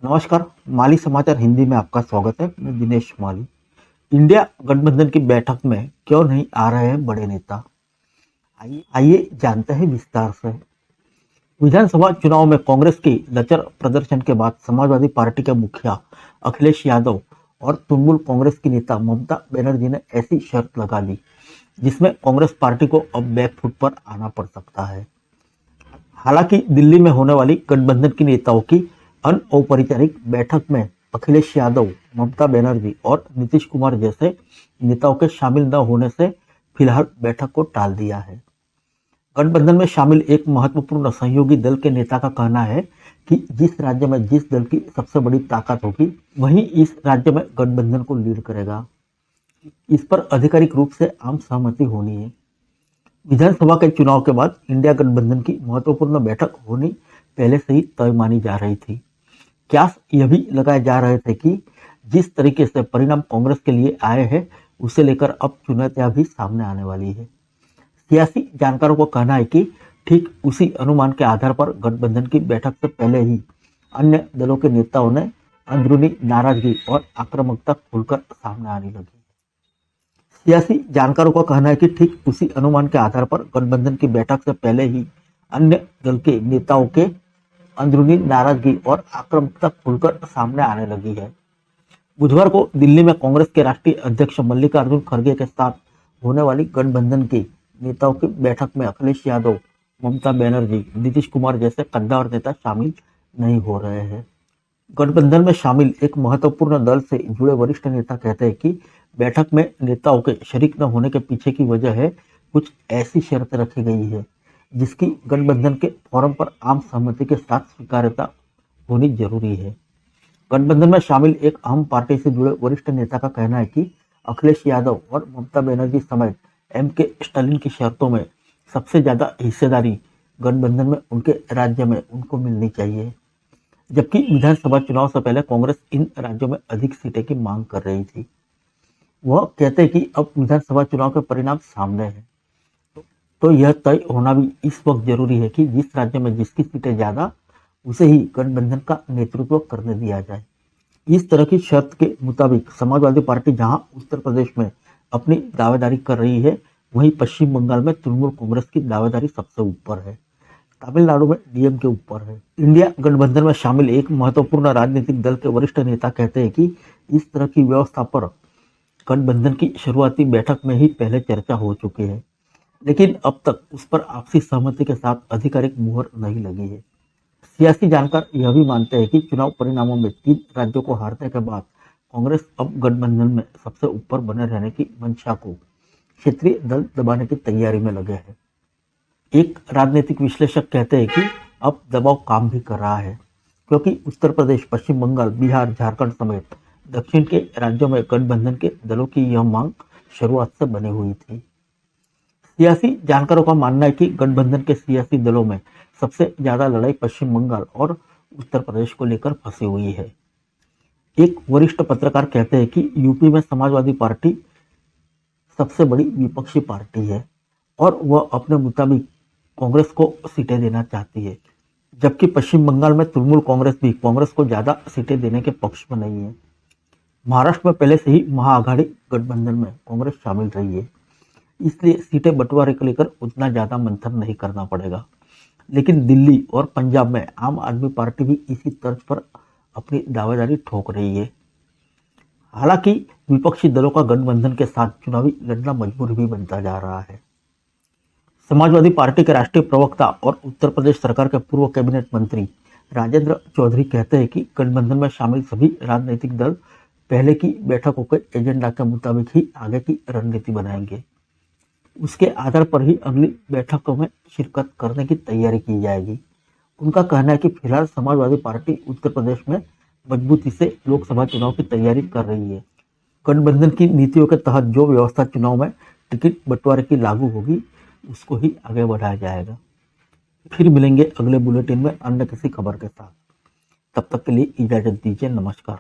नमस्कार। माली समाचार हिंदी में आपका स्वागत है। मैं दिनेश माली। इंडिया गठबंधन की बैठक में क्यों नहीं आ रहे हैं बड़े नेता? आइए जानते हैं विस्तार से। विधानसभा चुनाव में कांग्रेस की लचर प्रदर्शन के बाद समाजवादी पार्टी के मुखिया अखिलेश यादव और तृणमूल कांग्रेस की नेता ममता बनर्जी ने ऐसी शर्त लगा ली जिसमें कांग्रेस पार्टी को अब बैकफुट पर आना पड़ सकता है। हालांकि दिल्ली में होने वाली गठबंधन की नेताओं की अनौपचारिक बैठक में अखिलेश यादव, ममता बनर्जी और नीतीश कुमार जैसे नेताओं के शामिल न होने से फिलहाल बैठक को टाल दिया है। गठबंधन में शामिल एक महत्वपूर्ण सहयोगी दल के नेता का कहना है कि जिस राज्य में जिस दल की सबसे बड़ी ताकत होगी वही इस राज्य में गठबंधन को लीड करेगा। इस पर आधिकारिक रूप से आम सहमति होनी है। विधानसभा के चुनाव के बाद इंडिया गठबंधन की महत्वपूर्ण बैठक होनी पहले से ही तय मानी जा रही थी। क्यास यह भी लगाए जा रहे थे कि जिस तरीके से परिणाम कांग्रेस के लिए आए हैं उसे लेकर अब चुनौतियां भी सामने आने वाली है। सियासी जानकारों का कहना है कि ठीक उसी अनुमान के आधार पर गठबंधन की बैठक से पहले ही अन्य दलों के नेताओं ने अंदरूनी नाराजगी और आक्रामकता खुलकर सामने आने लगी। सियासी जानकारों का कहना है कि ठीक उसी अनुमान के आधार पर गठबंधन की बैठक से पहले ही अन्य दल के नेताओं के अंदरूनी नाराजगी और आक्रामकता खुलकर सामने आने लगी है। बुधवार को दिल्ली में कांग्रेस के राष्ट्रीय अध्यक्ष मल्लिकार्जुन खड़गे के साथ होने वाली गठबंधन की नेताओं की बैठक में अखिलेश यादव, ममता बनर्जी, नीतीश कुमार जैसे कद्दावर नेता शामिल नहीं हो रहे हैं। गठबंधन में शामिल एक महत्वपूर्ण दल से जुड़े वरिष्ठ नेता कहते हैं कि बैठक में नेताओं के शरीक न होने के पीछे की वजह है कुछ ऐसी शर्त रखी गई है जिसकी गठबंधन के फोरम पर आम सहमति के साथ स्वीकार्यता होनी जरूरी है। गठबंधन में शामिल एक अहम पार्टी से जुड़े वरिष्ठ नेता का कहना है कि अखिलेश यादव और ममता बनर्जी समेत के स्टालिन की शर्तों में सबसे ज्यादा हिस्सेदारी गठबंधन में उनके राज्य में उनको मिलनी चाहिए, जबकि विधानसभा चुनाव से पहले कांग्रेस इन राज्यों में अधिक सीटें की मांग कर रही थी। वह कहते हैं कि अब विधानसभा चुनाव के परिणाम सामने हैं तो यह तय होना भी इस वक्त जरूरी है कि जिस राज्य में जिसकी सीटें ज्यादा उसे ही गठबंधन का नेतृत्व करने दिया जाए। इस तरह की शर्त के मुताबिक समाजवादी पार्टी जहां उत्तर प्रदेश में अपनी दावेदारी कर रही है वहीं पश्चिम बंगाल में तृणमूल कांग्रेस की दावेदारी सबसे ऊपर है। तमिलनाडु में डीएम के ऊपर है। इंडिया गठबंधन में शामिल एक महत्वपूर्ण राजनीतिक दल के वरिष्ठ नेता कहते हैं कि इस तरह की व्यवस्था पर गठबंधन की शुरुआती बैठक में ही पहले चर्चा हो चुकी है, लेकिन अब तक उस पर आपसी सहमति के साथ आधिकारिक मुहर नहीं लगी है। सियासी जानकार यह भी मानते हैं कि चुनाव परिणामों में 3 राज्यों को हारने के बाद कांग्रेस अब गठबंधन में सबसे ऊपर बने रहने की मंशा को क्षेत्रीय दल दबाने की तैयारी में लगे हैं। एक राजनीतिक विश्लेषक कहते हैं कि अब दबाव काम भी कर रहा है, क्योंकि उत्तर प्रदेश, पश्चिम बंगाल, बिहार, झारखंड समेत दक्षिण के राज्यों में गठबंधन के दलों की यह मांग शुरुआत से बनी हुई थी। सियासी जानकारों का मानना है कि गठबंधन के सियासी दलों में सबसे ज्यादा लड़ाई पश्चिम बंगाल और उत्तर प्रदेश को लेकर फंसी हुई है। एक वरिष्ठ पत्रकार कहते हैं कि यूपी में समाजवादी पार्टी सबसे बड़ी विपक्षी पार्टी है और वह अपने मुताबिक कांग्रेस को सीटें देना चाहती है, जबकि पश्चिम बंगाल में तृणमूल कांग्रेस भी कांग्रेस को ज्यादा सीटें देने के पक्ष में नहीं है। महाराष्ट्र में पहले से ही महाआघाड़ी गठबंधन में कांग्रेस शामिल रही है, इसलिए सीटें बंटवारे को लेकर उतना ज्यादा मंथन नहीं करना पड़ेगा। लेकिन दिल्ली और पंजाब में आम आदमी पार्टी भी इसी तर्ज पर अपनी दावेदारी ठोक रही है। हालांकि विपक्षी दलों का गठबंधन के साथ चुनावी लड़ना मजबूर भी बनता जा रहा है। समाजवादी पार्टी के राष्ट्रीय प्रवक्ता और उत्तर प्रदेश सरकार के पूर्व कैबिनेट मंत्री राजेंद्र चौधरी कहते हैं कि गठबंधन में शामिल सभी राजनीतिक दल पहले की बैठकों के एजेंडा के मुताबिक ही आगे की रणनीति बनाएंगे। उसके आधार पर ही अगली बैठकों में शिरकत करने की तैयारी की जाएगी। उनका कहना है कि फिलहाल समाजवादी पार्टी उत्तर प्रदेश में मजबूती से लोकसभा चुनाव की तैयारी कर रही है। गठबंधन की नीतियों के तहत जो व्यवस्था चुनाव में टिकट बंटवारे की लागू होगी उसको ही आगे बढ़ाया जाएगा। फिर मिलेंगे अगले बुलेटिन में अन्य किसी खबर के साथ। तब तक के लिए इजाजत दीजिए। नमस्कार।